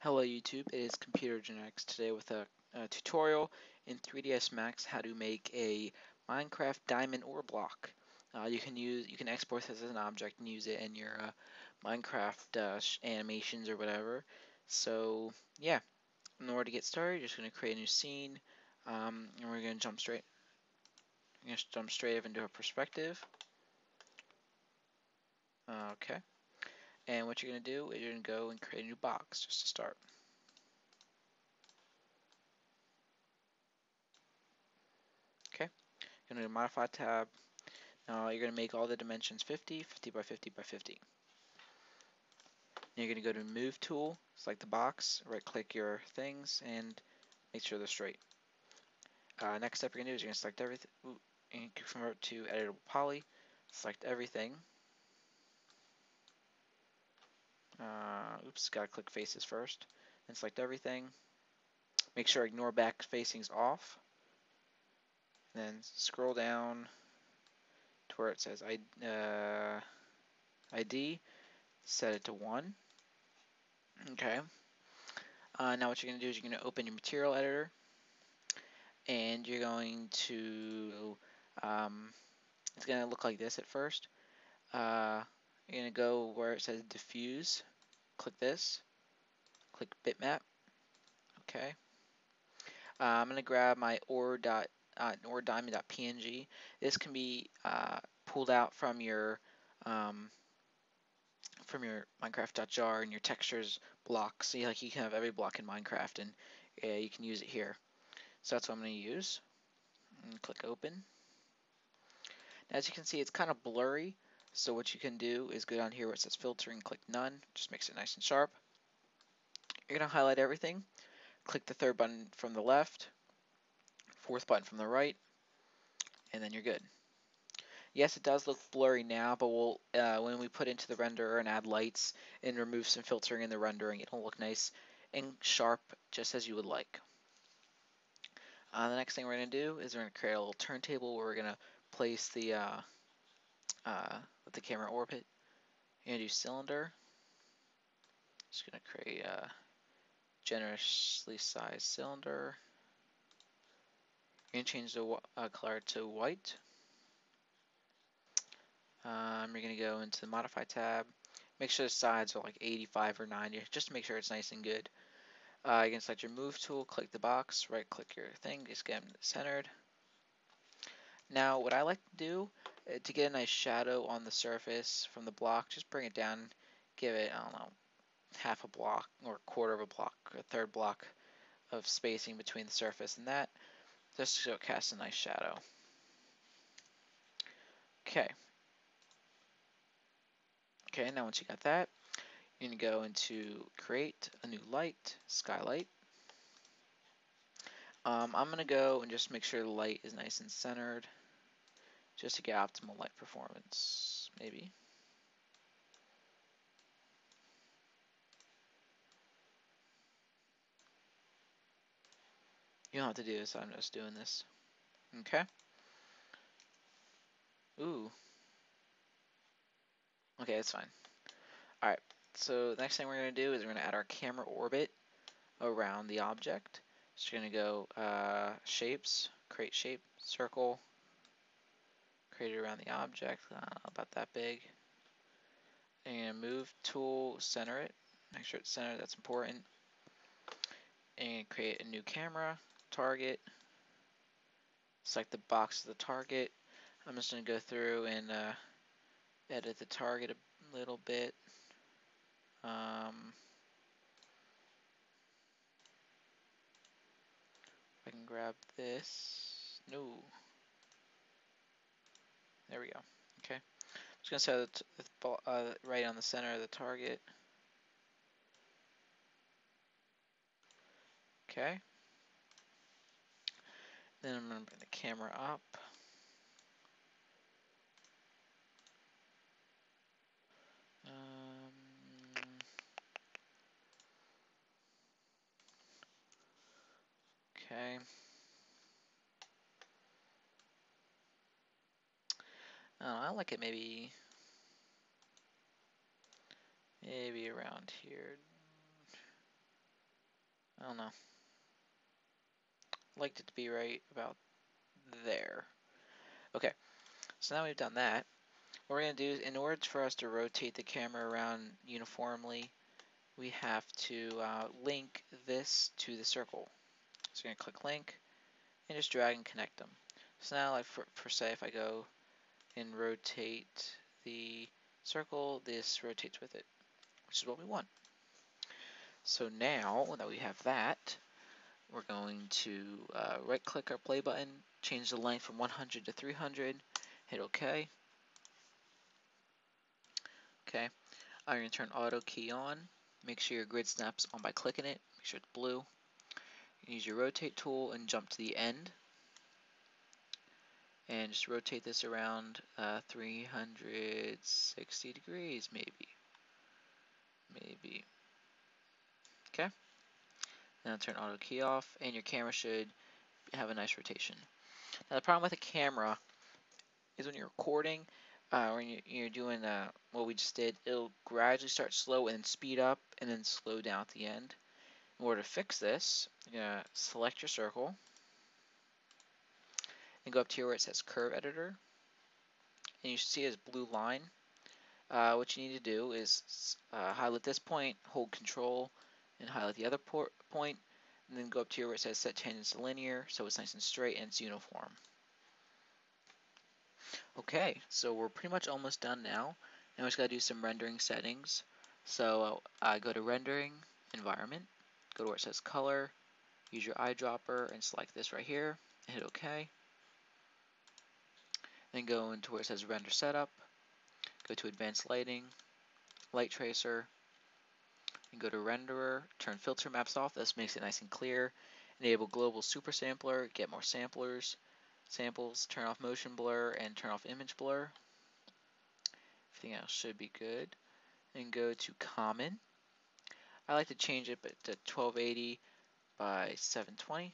Hello YouTube, it is Computer Genetics today with a tutorial in 3ds Max how to make a Minecraft diamond ore block. You can export this as an object and use it in your Minecraft animations or whatever. So yeah, in order to get started, you're just going to create a new scene, and we're going to jump straight up into a perspective. Okay, and what you're going to do is you're going to go and create a new box just to start. Okay, you're going to modify tab. Now you're going to make all the dimensions 50, 50 by 50 by 50. You're going to go to Move Tool, select the box, right click your things, and make sure they're straight. Next step you're going to do is you're going to select everything, and convert to Editable Poly, select everything. Gotta click faces first, then select everything. Make sure ignore back facing's off. Then scroll down to where it says ID, set it to 1. Okay. Now what you're going to do is you're going to open your material editor, and you're going to, it's going to look like this at first. You're going to go where it says diffuse, click this, click bitmap. Okay. I'm going to grab my ore diamond.png. This can be pulled out from your Minecraft.jar and your textures block. See, like you can have every block in Minecraft, and you can use it here. So that's what I'm going to use. And click open. As you can see, it's kind of blurry, so what you can do is go down here where it says filter and click none, just makes it nice and sharp. You're going to highlight everything, click the third button from the left, fourth button from the right, and then you're good. Yes, it does look blurry now, but when we put into the renderer and add lights and remove some filtering in the rendering, it'll look nice and sharp just as you would like. The next thing we're going to do is we're going to create a little turntable where we're going to place the camera orbit. You're going to do cylinder. Just going to create a generously sized cylinder. You're going to change the color to white. You're going to go into the Modify tab. Make sure the sides are like 85 or 90, just to make sure it's nice and good. You can select your Move tool, click the box, right click your thing, just get them centered. Now what I like to do to get a nice shadow on the surface from the block, just bring it down, give it, I don't know, half a block or a quarter of a block, or a third block of spacing between the surface and that, just so it casts a nice shadow. Okay. Okay, now once you got that, you're going to go into Create a new light, Skylight. I'm going to go and just make sure the light is nice and centered, just to get optimal light performance, maybe. You don't have to do this, I'm just doing this. Okay. Ooh. Okay, that's fine. Alright, so the next thing we're going to do is we're going to add our camera orbit around the object. So you're going to go Shapes, Create Shape, Circle, create it around the object, about that big. And Move Tool, center it. Make sure it's centered, that's important. And create a new camera, target. Select the box of the target. I'm just going to go through and edit the target a little bit. I can grab this. No. There we go. Okay. I'm just going to set it right on the center of the target. Okay. Then I'm going to bring the camera up. Okay. I like it maybe around here. I don't know. I'd like it to be right about there. Okay, so now we've done that. What we're going to do is, in order for us to rotate the camera around uniformly, we have to link this to the circle. So you're going to click link and just drag and connect them. So now, like for say, if I go and rotate the circle, this rotates with it, which is what we want. So now that we have that, we're going to right click our play button, change the length from 100 to 300, hit OK. Okay, I'm going to turn auto key on. Make sure your grid snaps on by clicking it. Make sure it's blue. Use your rotate tool and jump to the end. And just rotate this around 360 degrees, maybe. Okay. Now turn auto key off, and your camera should have a nice rotation. Now the problem with a camera is when you're recording, or you're doing what we just did, it'll gradually start slow and then speed up and then slow down at the end. In order to fix this, you're going to select your circle and go up to where it says Curve Editor, and you should see this blue line. What you need to do is highlight this point, hold Control, and highlight the other point, and then go up to where it says Set Tangents to Linear, so it's nice and straight and it's uniform. Okay, so we're pretty much almost done now, and we just got to do some rendering settings. So go to Rendering, Environment, go to where it says Color, use your eyedropper, and select this right here, and hit OK. Then go into where it says Render Setup, go to Advanced Lighting, Light Tracer, and go to Renderer, turn Filter Maps off. This makes it nice and clear. Enable Global Super Sampler, get more samples, turn off Motion Blur, and turn off Image Blur. Everything else should be good. And go to Common. I like to change it to 1280 by 720.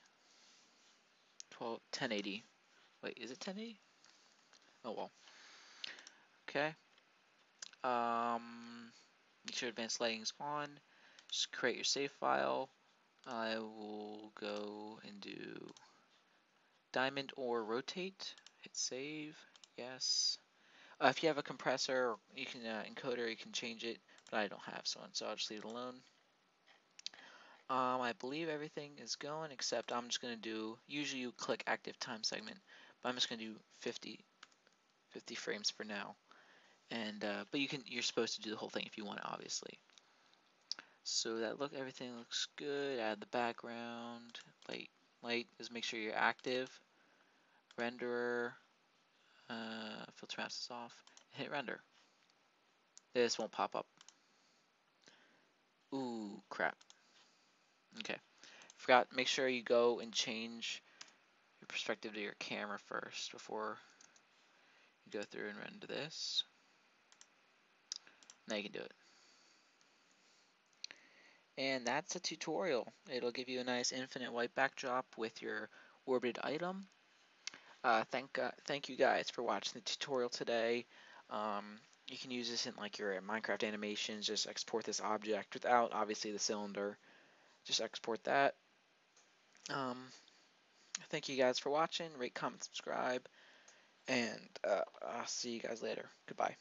1080. Wait, is it 1080? Oh well. Okay. Make sure advanced lighting is on. Just create your save file. I will go and do diamond or rotate. Hit save. Yes. If you have a compressor, you can encoder, you can change it, but I don't have one, so I'll just leave it alone. I believe everything is going, except I'm just going to do, usually you click active time segment, but I'm just going to do 50 frames for now. And but you're supposed to do the whole thing if you want it, obviously. So everything looks good. Add the background, light. Just make sure you're active. Renderer, filter maps is off. Hit render. This won't pop up. Ooh, crap. Okay. Forgot, make sure you go and change your perspective to your camera first before you go through and render this. Now you can do it. And that's a tutorial. It'll give you a nice infinite white backdrop with your orbited item. Thank you guys for watching the tutorial today. You can use this in like your Minecraft animations. Just export this object without obviously the cylinder. Just export that. Thank you guys for watching. Rate, comment, subscribe, and I'll see you guys later. Goodbye.